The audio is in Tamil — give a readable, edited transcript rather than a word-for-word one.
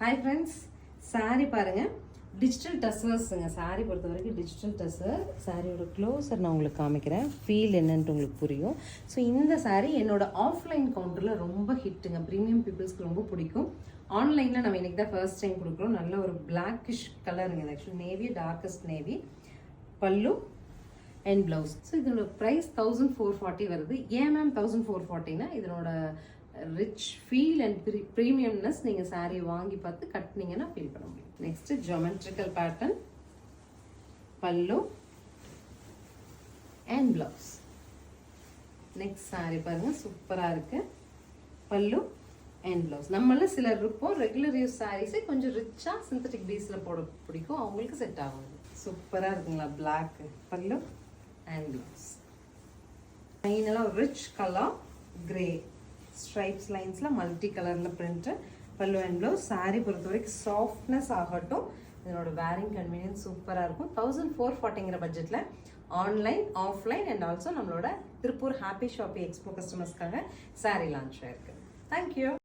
ஹாய் ஃப்ரெண்ட்ஸ், சாரீ பாருங்கள். டிஜிட்டல் டசர்ஸுங்க. சாரீ பொறுத்த வரைக்கும் டிஜிட்டல் டசர். சாரியோட க்ளோஸர் நான் உங்களுக்கு காமிக்கிறேன், ஃபீல் என்னன்ட்டு உங்களுக்கு புரியும். ஸோ இந்த சாரீ என்னோட ஆஃப்லைன் கவுண்டரில் ரொம்ப ஹிட்டுங்க. ப்ரீமியம் பீப்புள்ஸ்க்கு ரொம்ப பிடிக்கும். ஆன்லைனில் நம்ம இன்றைக்கி தான் ஃபர்ஸ்ட் டைம் கொடுக்குறோம். நல்ல ஒரு பிளாக்கிஷ் கலருங்க. Actually navy, darkest navy. பல்லு அண்ட் ப்ளவுஸ். ஸோ இதோட ப்ரைஸ் 1440 வருது. ஏன் மேம் 1440னா இதனோட ரிச் ஃபீல் அண்ட் ப்ரீமியம்னஸ் நீங்கள் சாரீ வாங்கி பார்த்து கட்டினீங்கன்னா ஃபீல் பண்ண முடியும். நெக்ஸ்ட்டு ஜியோமெட்ரிக்கல் பேட்டர்ன், பல்லு அண்ட் ப்ளவுஸ். நெக்ஸ்ட் சாரீ பாருங்கள், சூப்பராக இருக்கு. பல்லு அண்ட் ப்ளவுஸ். நம்மள சிலர் இருப்போம் ரெகுலர் யூஸ் சாரீஸை கொஞ்சம் ரிச்சாக சிந்தட்டிக் பீஸில் போட பிடிக்கும், அவங்களுக்கு செட் ஆகும். சூப்பராக இருக்குங்களா? பிளாக் பல்லு அண்ட் ப்ளவுஸ். ஃபைனலாக ஒரு ரிச் கலர் கிரே ஸ்ட்ரைப்ஸ் லைன்ஸில் மல்டி கலரில் print. Pallu and blouse. Sari பொறுத்த வரைக்கும் சாஃப்ட்னஸ் ஆகட்டும், இதனோட வேரிங் கன்வீனியன்ஸ் சூப்பராக இருக்கும். 1440ங்கிற பட்ஜெட்டில் ஆன்லைன், ஆஃப்லைன் அண்ட் ஆல்சோ நம்மளோட திருப்பூர் ஹாப்பி ஷாப்பி எக்ஸ்போ கஸ்டமர்ஸ்க்காக சாரீ லான்ச் ஆயிருக்கு. தேங்க்யூ.